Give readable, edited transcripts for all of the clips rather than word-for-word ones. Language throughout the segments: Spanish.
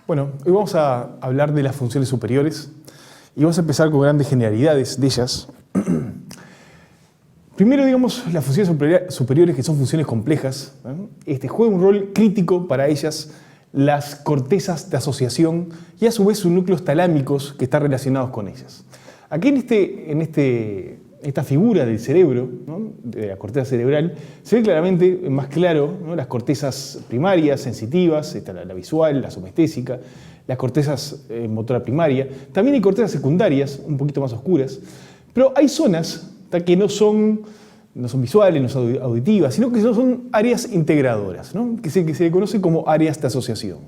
Bueno, hoy vamos a hablar de las funciones superiores y vamos a empezar con grandes generalidades de ellas. Primero, digamos, las funciones superiores, que son funciones complejas, juegan un rol crítico para ellas las cortezas de asociación y a su vez sus núcleos talámicos que están relacionados con ellas. Aquí en esta figura del cerebro, ¿no?, de la corteza cerebral, se ve claramente más claro, ¿no?, las cortezas primarias, sensitivas, está la visual, la somestésica, las cortezas motora primaria. También hay cortezas secundarias, un poquito más oscuras, pero hay zonas que no son visuales, no son auditivas, sino que son áreas integradoras, ¿no?, que se conocen como áreas de asociación.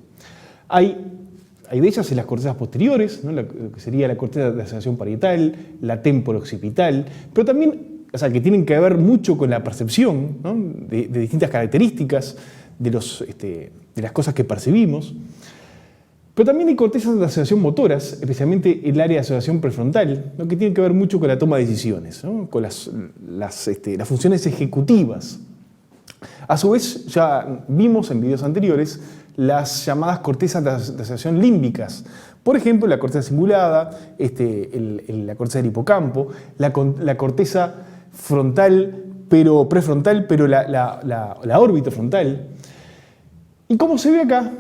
Hay de ellas en las cortezas posteriores, ¿no?, que sería la corteza de asociación parietal, la temporo-occipital, pero también, que tienen que ver mucho con la percepción, ¿no?, de distintas características de las cosas que percibimos. Pero también hay cortezas de asociación motoras, especialmente el área de asociación prefrontal, ¿no?, que tienen que ver mucho con la toma de decisiones, ¿no?, con las funciones ejecutivas. A su vez, ya vimos en videos anteriores las llamadas cortezas de asociación límbicas. Por ejemplo, la corteza cingulada, la corteza del hipocampo, la corteza frontal, pero prefrontal, pero la órbita frontal. Y como se ve acá,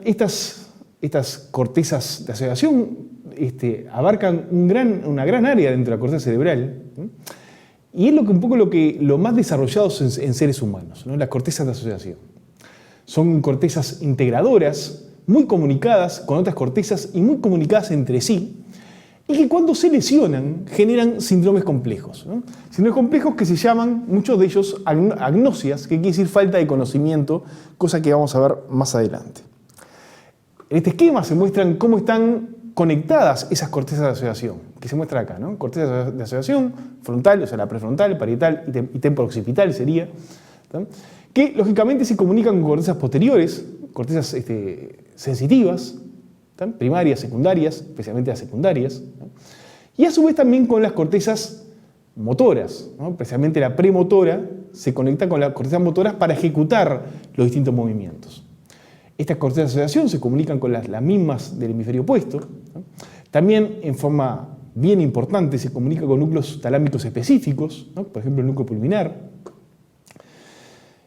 estas cortezas de asociación abarcan una gran área dentro de la corteza cerebral, ¿no?, y es un poco lo más desarrollado en seres humanos, ¿no?, las cortezas de asociación. Son cortezas integradoras, muy comunicadas con otras cortezas y muy comunicadas entre sí, y que cuando se lesionan generan síndromes complejos, ¿no? Síndromes complejos que se llaman, muchos de ellos, agnosias, que quiere decir falta de conocimiento, cosa que vamos a ver más adelante. En este esquema se muestran cómo están conectadas esas cortezas de asociación, que se muestra acá, ¿no? Cortezas de asociación frontal, o sea, la prefrontal, parietal y temporo-occipital sería, ¿no?, que lógicamente se comunican con cortezas posteriores, cortezas sensitivas, ¿no?, primarias, secundarias, especialmente las secundarias, ¿no?, y a su vez también con las cortezas motoras, ¿no?, especialmente la premotora se conecta con las cortezas motoras para ejecutar los distintos movimientos. Estas cortezas de asociación se comunican con las mismas del hemisferio opuesto, ¿no? También en forma bien importante se comunica con núcleos talámicos específicos, ¿no?, por ejemplo el núcleo pulvinar.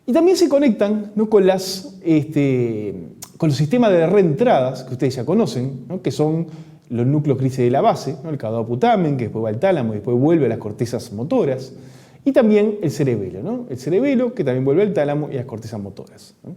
Y también se conectan, ¿no?, con los sistemas de reentradas que ustedes ya conocen, ¿no?, que son los núcleos que dice de la base, ¿no?, el caudado putamen, que después va al tálamo y después vuelve a las cortezas motoras, y también el cerebelo, ¿no?, el cerebelo que también vuelve al tálamo y a las cortezas motoras, ¿no?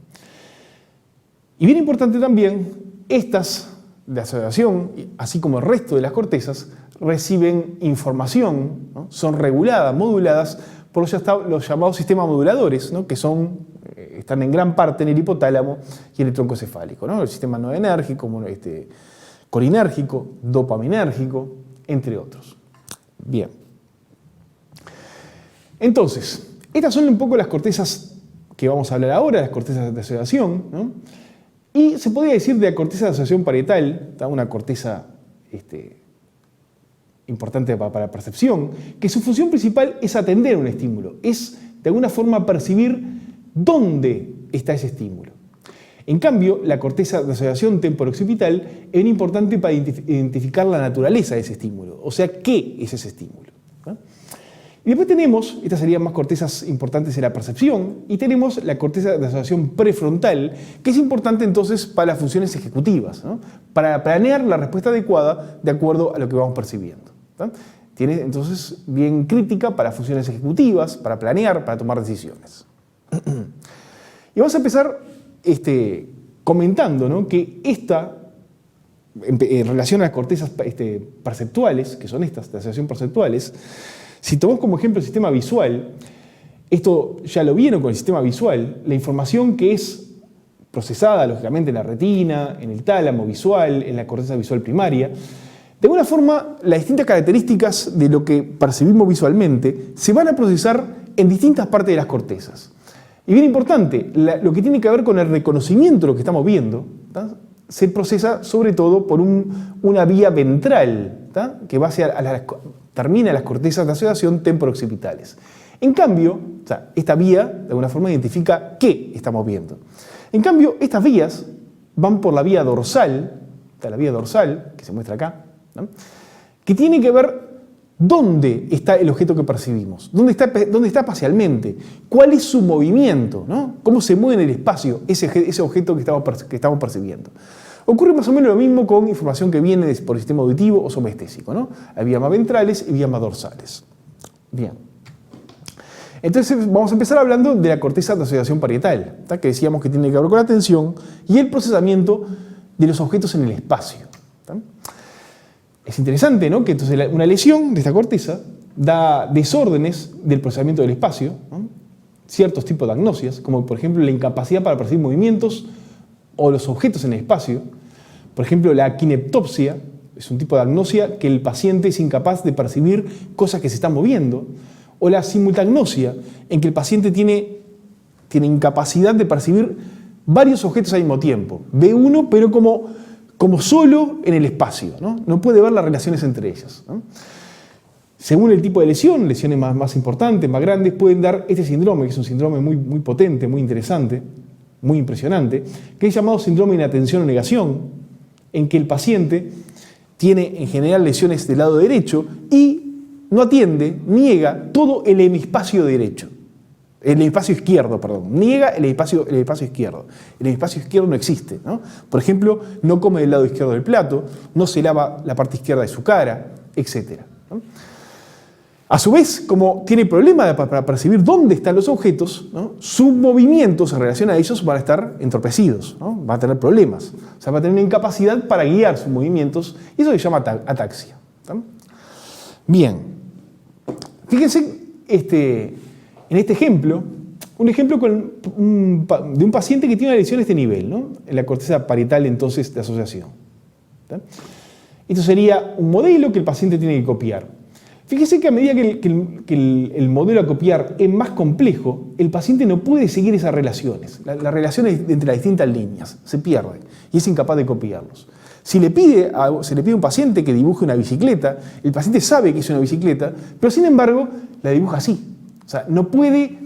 Y bien importante también, estas de asociación, así como el resto de las cortezas, reciben información, ¿no?, son reguladas, moduladas por los llamados sistemas moduladores, ¿no?, que están en gran parte en el hipotálamo y en el tronco cefálico, ¿no?, el sistema noradrenérgico, colinérgico, dopaminérgico, entre otros. Bien. Entonces, estas son un poco las cortezas que vamos a hablar ahora, las cortezas de asociación, ¿no? Y se podría decir de la corteza de asociación parietal, una corteza importante para la percepción, que su función principal es atender un estímulo, es de alguna forma percibir dónde está ese estímulo. En cambio, la corteza de asociación temporo-occipital es bien importante para identificar la naturaleza de ese estímulo, o sea, qué es ese estímulo, ¿no? Y después tenemos, estas serían más cortezas importantes en la percepción, y tenemos la corteza de asociación prefrontal, que es importante entonces para las funciones ejecutivas, ¿no?, para planear la respuesta adecuada de acuerdo a lo que vamos percibiendo, ¿no? Tiene entonces bien crítica para funciones ejecutivas, para planear, para tomar decisiones. Y vamos a empezar comentando, ¿no?, que en relación a las cortezas perceptuales, que son estas de asociación perceptuales, si tomamos como ejemplo el sistema visual, esto ya lo vieron con el sistema visual, la información que es procesada lógicamente en la retina, en el tálamo visual, en la corteza visual primaria, de alguna forma las distintas características de lo que percibimos visualmente se van a procesar en distintas partes de las cortezas. Y bien importante, lo que tiene que ver con el reconocimiento de lo que estamos viendo, ¿tá?, se procesa sobre todo por una vía ventral, ¿tá?, que va termina las cortezas de asociación temporo-occipitales. En cambio, esta vía de alguna forma identifica qué estamos viendo. En cambio, estas vías van por la vía dorsal, está la vía dorsal, que se muestra acá, ¿no? Que tiene que ver dónde está el objeto que percibimos, dónde está espacialmente, cuál es su movimiento, ¿no? Cómo se mueve en el espacio ese objeto que estamos percibiendo. Ocurre más o menos lo mismo con información que viene por el sistema auditivo o somestésico, ¿no? Hay vías más ventrales y vías más dorsales. Bien. Entonces vamos a empezar hablando de la corteza de asociación parietal, ¿tá? Que decíamos que tiene que ver con la atención y el procesamiento de los objetos en el espacio, ¿tá? Es interesante, ¿no? Que entonces una lesión de esta corteza da desórdenes del procesamiento del espacio, ¿no? Ciertos tipos de agnosias, como por ejemplo la incapacidad para percibir movimientos o los objetos en el espacio. Por ejemplo, la kineptopsia es un tipo de agnosia que el paciente es incapaz de percibir cosas que se están moviendo. O la simultagnosia, en que el paciente tiene incapacidad de percibir varios objetos al mismo tiempo. Ve uno, pero como solo en el espacio, ¿no? No puede ver las relaciones entre ellas, ¿no? Según el tipo de lesión, lesiones más importantes, más grandes, pueden dar este síndrome, que es un síndrome muy potente, muy interesante, muy impresionante, que es llamado síndrome de inatención o negación, en que el paciente tiene en general lesiones del lado derecho y no atiende, niega todo el hemispacio derecho. El hemispacio izquierdo, perdón. Niega el hemispacio izquierdo. El hemispacio izquierdo no existe, ¿no? Por ejemplo, no come del lado izquierdo del plato, no se lava la parte izquierda de su cara, etc., ¿no? A su vez, como tiene problema para percibir dónde están los objetos, ¿no? Sus movimientos en relación a ellos van a estar entorpecidos, ¿no? Va a tener problemas. O sea, va a tener una incapacidad para guiar sus movimientos y eso se llama ataxia, ¿no? Bien. Fíjense en este ejemplo, un ejemplo de un paciente que tiene una lesión de este nivel, ¿no? En la corteza parietal, entonces, de asociación, ¿tá? Esto sería un modelo que el paciente tiene que copiar. Fíjense que a medida que el modelo a copiar es más complejo, el paciente no puede seguir esas relaciones. Las relaciones entre las distintas líneas se pierden y es incapaz de copiarlos. Se le pide a un paciente que dibuje una bicicleta, el paciente sabe que es una bicicleta, pero sin embargo la dibuja así. O sea, no puede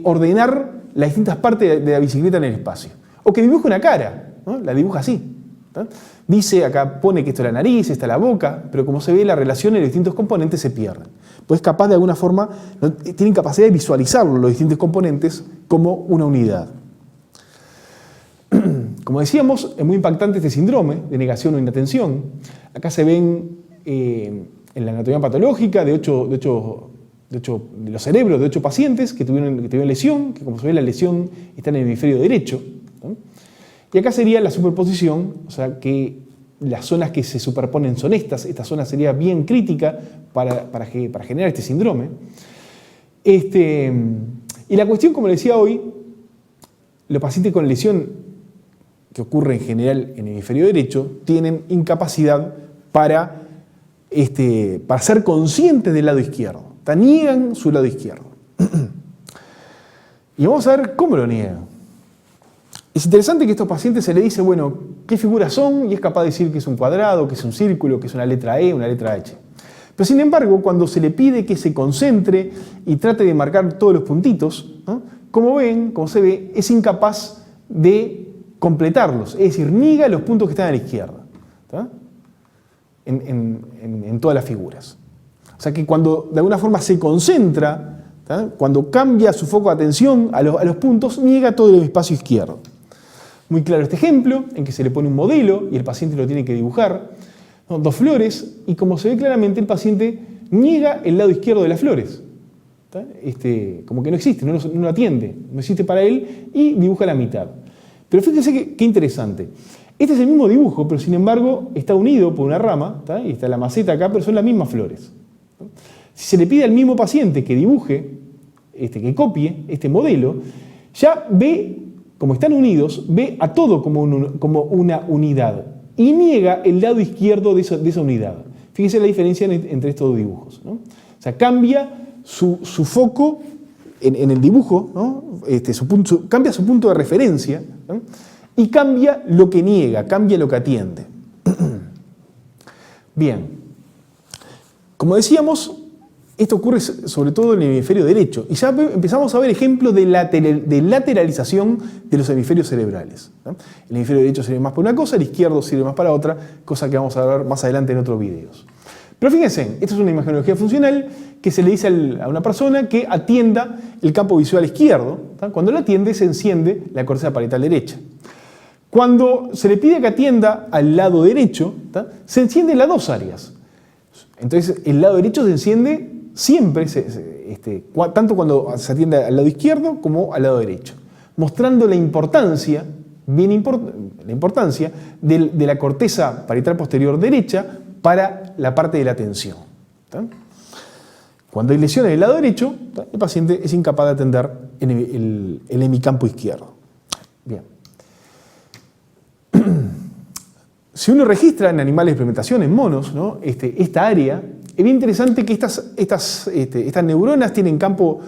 ordenar las distintas partes de la bicicleta en el espacio. O que dibuje una cara, ¿no? La dibuja así, ¿tá? Dice, acá pone que esto es la nariz, esta es la boca, pero como se ve, la relación en los distintos componentes se pierden. Pues es capaz de alguna forma, tiene capacidad de visualizar los distintos componentes como una unidad. Como decíamos, es muy impactante este síndrome de negación o inatención. Acá se ven en la anatomía patológica de los cerebros de 8 pacientes que tuvieron lesión, que como se ve la lesión está en el hemisferio derecho, ¿no? Y acá sería la superposición, o sea que las zonas que se superponen son esta zona sería bien crítica para generar este síndrome. Y la cuestión, como les decía hoy, los pacientes con lesión que ocurre en general en el hemisferio derecho, tienen incapacidad para ser conscientes del lado izquierdo. Niegan su lado izquierdo. Y vamos a ver cómo lo niegan. Es interesante que a estos pacientes se les dice, bueno, ¿qué figuras son? Y es capaz de decir que es un cuadrado, que es un círculo, que es una letra E, una letra H. Pero sin embargo, cuando se le pide que se concentre y trate de marcar todos los puntitos, ¿no? Como se ve, es incapaz de completarlos, es decir, niega los puntos que están a la izquierda, ¿tá? En todas las figuras. O sea que cuando de alguna forma se concentra, ¿tá? Cuando cambia su foco de atención a los puntos, niega todo el espacio izquierdo. Muy claro este ejemplo, en que se le pone un modelo y el paciente lo tiene que dibujar, ¿no? 2 flores, y como se ve claramente, el paciente niega el lado izquierdo de las flores, ¿tá? Como que no existe, no lo atiende, no existe para él, y dibuja la mitad. Pero fíjense qué interesante. Este es el mismo dibujo, pero sin embargo está unido por una rama, ¿tá? Y está la maceta acá, pero son las mismas flores, ¿no? Si se le pide al mismo paciente que dibuje, que copie este modelo, ya ve, como están unidos, ve a todo como una unidad y niega el lado izquierdo de esa unidad. Fíjense la diferencia entre estos dos dibujos, ¿no? O sea, cambia su foco en el dibujo, ¿no? Cambia su punto de referencia, ¿no? Y cambia lo que niega, cambia lo que atiende. Bien, como decíamos, Esto ocurre sobre todo en el hemisferio derecho. Y ya empezamos a ver ejemplos de lateralización de los hemisferios cerebrales, ¿no? El hemisferio derecho sirve más para una cosa, el izquierdo sirve más para otra, cosa que vamos a ver más adelante en otros videos. Pero fíjense, esto es una imagenología funcional que se le dice a una persona que atienda el campo visual izquierdo, ¿tá? Cuando lo atiende se enciende la corteza parietal derecha. Cuando se le pide que atienda al lado derecho, ¿tá? Se encienden las dos áreas. Entonces el lado derecho se enciende siempre, tanto cuando se atiende al lado izquierdo como al lado derecho, mostrando la importancia, la importancia de la corteza parietal posterior derecha para la parte de la atención. ¿Tá? Cuando hay lesiones del lado derecho, ¿tá? El paciente es incapaz de atender en el hemicampo izquierdo. Bien. Si uno registra en animales de experimentación, en monos, ¿no? Esta área, es bien interesante que estas neuronas tienen campo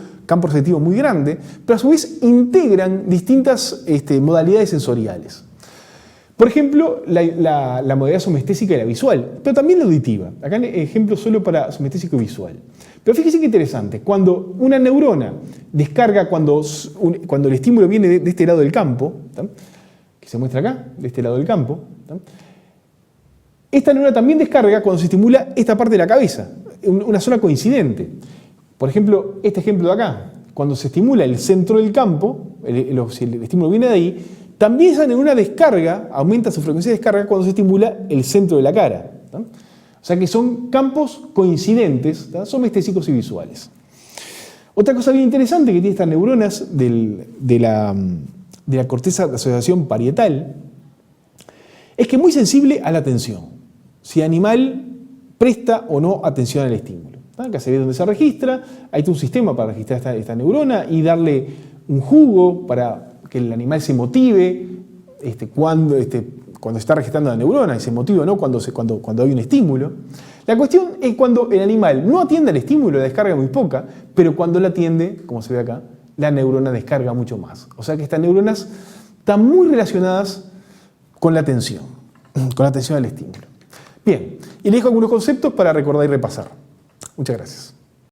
receptivo muy grande, pero a su vez integran distintas modalidades sensoriales. Por ejemplo, la modalidad somestésica y la visual, pero también la auditiva. Acá ejemplo solo para somestésico y visual. Pero fíjense qué interesante, cuando una neurona descarga, cuando el estímulo viene de este lado del campo, ¿tá? Que se muestra acá, de este lado del campo, ¿tá? Esta neurona también descarga cuando se estimula esta parte de la cabeza, una zona coincidente. Por ejemplo, este ejemplo de acá, cuando se estimula el centro del campo, si el estímulo viene de ahí, también esa neurona descarga, aumenta su frecuencia de descarga cuando se estimula el centro de la cara, ¿tá? O sea que son campos coincidentes, ¿tá? Somestésicos y visuales. Otra cosa bien interesante que tiene estas neuronas de la corteza de asociación parietal es que es muy sensible a la atención. Si el animal presta o no atención al estímulo. Acá se ve dónde se registra, hay todo un sistema para registrar esta neurona y darle un jugo para que el animal se motive cuando está registrando la neurona, y se motive o no cuando hay un estímulo. La cuestión es cuando el animal no atiende al estímulo, la descarga muy poca, pero cuando la atiende, como se ve acá, la neurona descarga mucho más. O sea que estas neuronas están muy relacionadas con la atención al estímulo. Bien, y les dejo algunos conceptos para recordar y repasar. Muchas gracias.